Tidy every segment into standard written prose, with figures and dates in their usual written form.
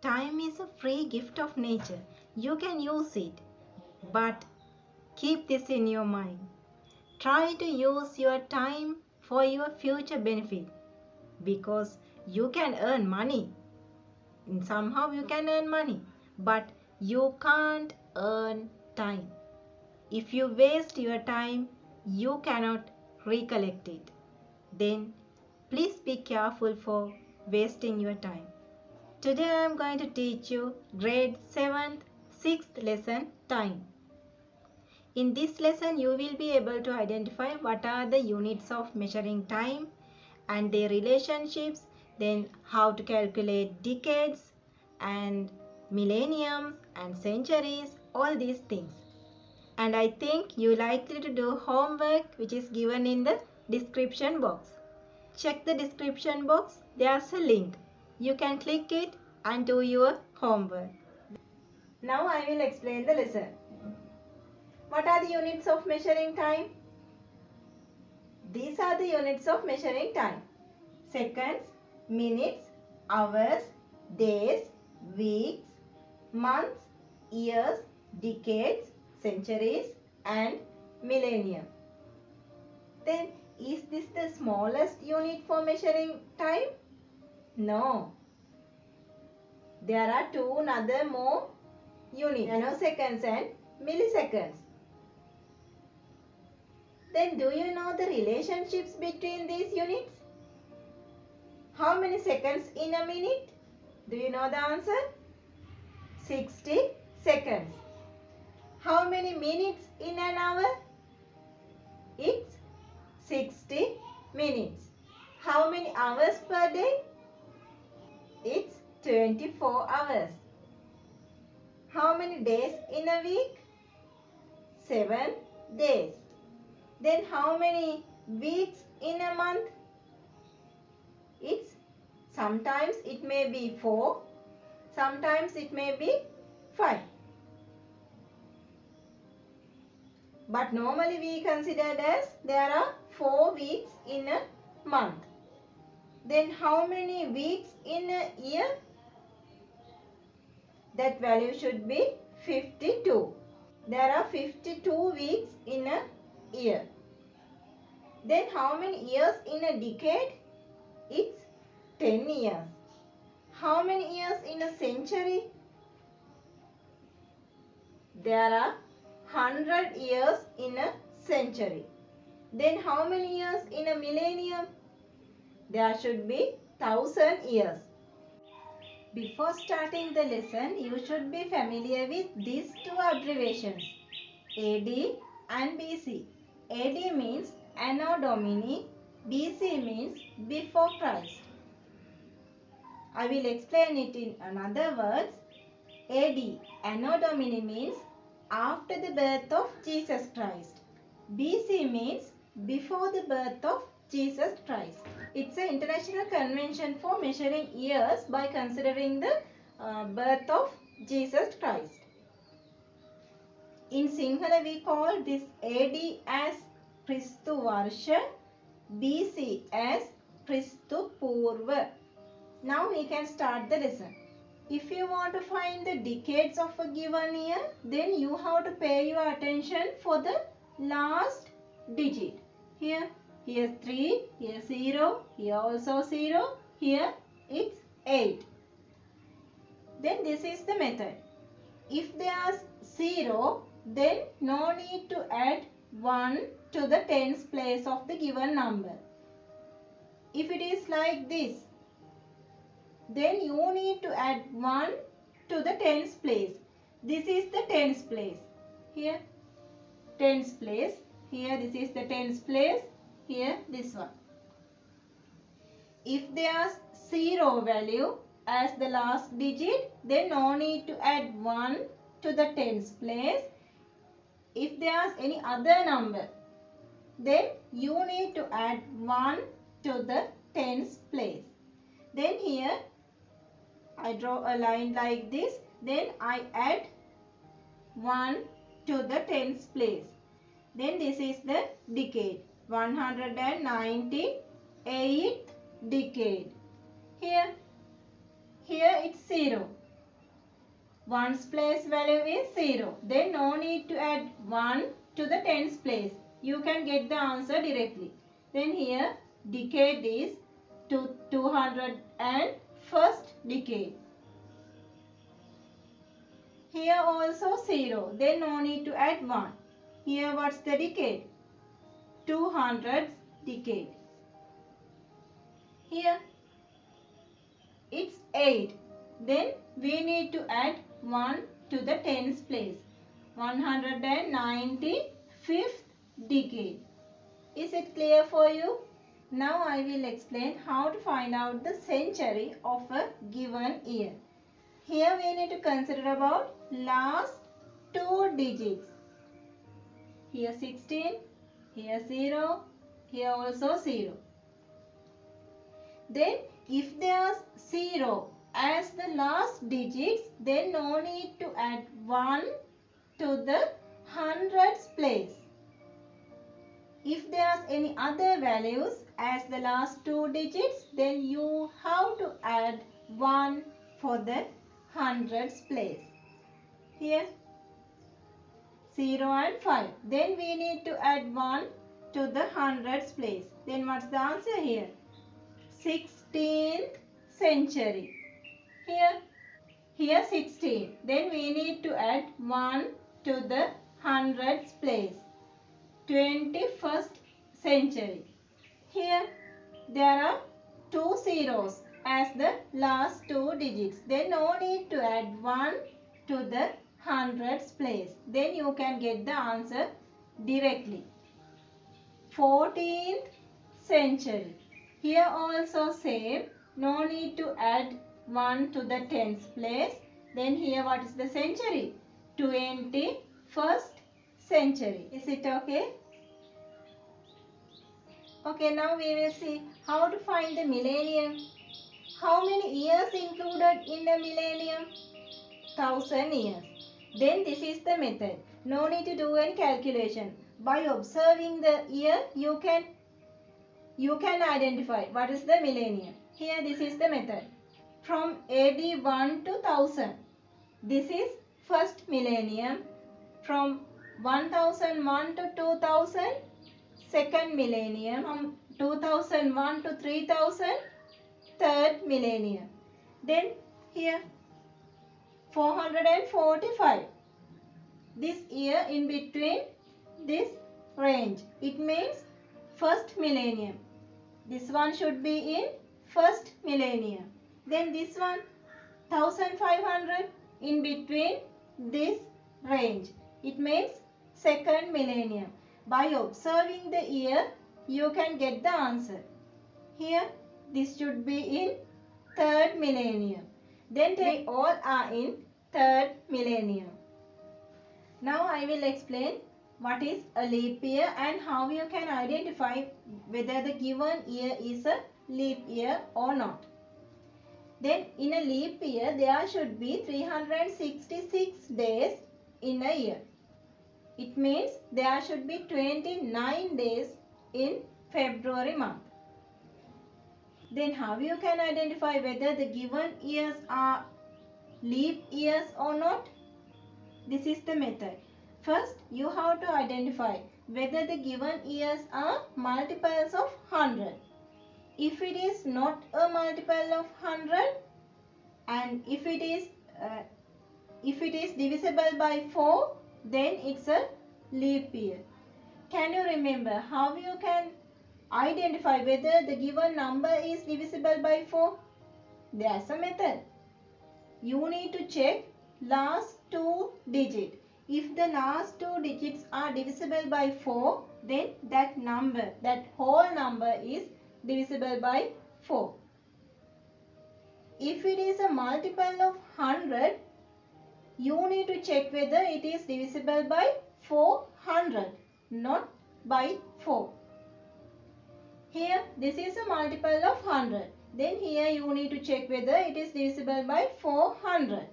Time is a free gift of nature. You can use it. But keep this in your mind. Try to use your time for your future benefit because you can earn money. Somehow you can earn money, but you can't earn time. If you waste your time, you cannot recollect it. Then please be careful for wasting your time. Today I am going to teach you grade 7th, 6th lesson time. In this lesson you will be able to identify what are the units of measuring time and their relationships, then how to calculate decades and millenniums and centuries, all these things. And I think you likely to do homework which is given in the description box. Check the description box, there's a link. You can click it and do your homework. Now I will explain the lesson. What are the units of measuring time? These are the units of measuring time. Seconds, minutes, hours, days, weeks, months, years, decades, centuries and millennium. Then is this the smallest unit for measuring time? No. There are two other more units, nanoseconds and milliseconds. Then do you know the relationships between these units? How many seconds in a minute? Do you know the answer? 60 seconds. How many minutes in an hour? It's 60 minutes. How many hours per day? It's 24 hours. How many days in a week? 7 days. Then how many weeks in a month? It's sometimes it may be 4, sometimes it may be 5. But normally we consider as there are 4 weeks in a month. Then how many weeks in a year? That value should be 52. There are 52 weeks in a year. Then how many years in a decade? It's 10 years. How many years in a century? There are 100 years in a century. Then how many years in a millennium? There should be 1000 years. Before starting the lesson, you should be familiar with these two abbreviations, AD and BC. AD means Anno Domini, BC means before Christ. I will explain it in another words. AD, Anno Domini means after the birth of Jesus Christ. BC means before the birth of Jesus Christ. It's an international convention for measuring years by considering the birth of Jesus Christ. In Sinhala we call this AD as Kristu Varsha, BC as Kristu Purva. Now we can start the lesson. If you want to find the decades of a given year, then you have to pay your attention for the last digit. Here 3, here 0, here also 0, here it's 8. Then this is the method. If there's 0, then no need to add 1 to the tens place of the given number. If it is like this, then you need to add 1 to the tens place. This is the tens place. Here tens place. Here this is the tens place. Here this one. If there's 0 value as the last digit, then no need to add 1 to the tens place. If there's any other number, then you need to add 1 to the tens place. Then here I draw a line like this. Then I add 1 to the tens place. Then this is the decade. 198th decade. Here it's 0. Ones place value is 0. Then no need to add 1 to the tens place. You can get the answer directly. Then here decade is 201st decade. Here also 0. Then no need to add 1. Here what's the decade? 200th decade. Here it's 8. Then we need to add 1 to the tens place. 195th decade. Is it clear for you? Now I will explain how to find out the century of a given year. Here we need to consider about last 2 digits. Here 16, here 0, here also 0. Then if there is 0 as the last digits, then no need to add 1 to the hundreds place. If there is any other values as the last 2 digits, then you have to add 1 for the hundreds place. Here 0 and 5. Then we need to add 1 to the hundreds place. Then what's the answer here? 16th century. Here 16. Then we need to add 1 to the hundreds place. 21st century. Here there are 2 zeros as the last 2 digits. Then no need to add 1 to the hundreds place. Then you can get the answer directly. 14th century. Here also same. No need to add 1 to the tens place. Then here what is the century? 21st century. Is it okay? Okay, now we will see how to find the millennium. How many years included in the millennium? 1000 years. Then this is the method. No need to do any calculation. By observing the year, you can identify what is the millennium. Here this is the method. From AD 1 to 1000. This is first millennium. From 1001 to 2000. Second millennium. From 2001 to 3000. Third millennium. Then here 445. This year in between this range. It means first millennium. This one should be in first millennium. Then this one 1500 in between this range. It means second millennium. By observing the year, you can get the answer. Here this should be in third millennium. Then they all are in third millennium. Now I will explain what is a leap year and how you can identify whether the given year is a leap year or not. Then in a leap year there should be 366 days in a year. It means there should be 29 days in February month. Then how you can identify whether the given years are leap years or not? This is the method. First, you have to identify whether the given years are multiples of 100. If it is not a multiple of 100 and if it is divisible by 4, then it's a leap year. Can you remember how you can identify whether the given number is divisible by 4? There's a method. You need to check last 2 digits. If the last 2 digits are divisible by 4, then that whole number is divisible by 4. If it is a multiple of 100, you need to check whether it is divisible by 400, not by 4. Here, this is a multiple of 100. Then here you need to check whether it is divisible by 400.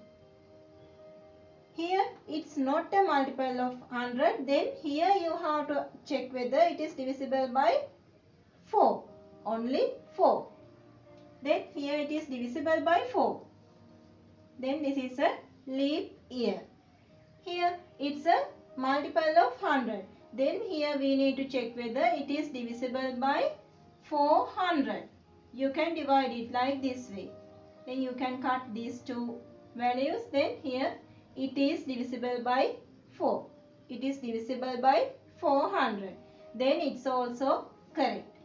Here, it's not a multiple of 100. Then here you have to check whether it is divisible by 4. Only 4. Then here it is divisible by 4. Then this is a leap year. Here it's a multiple of 100. Then here we need to check whether it is divisible by 400. You can divide it like this way. Then you can cut these two values. Then here it is divisible by 4. It is divisible by 400. Then it's also correct.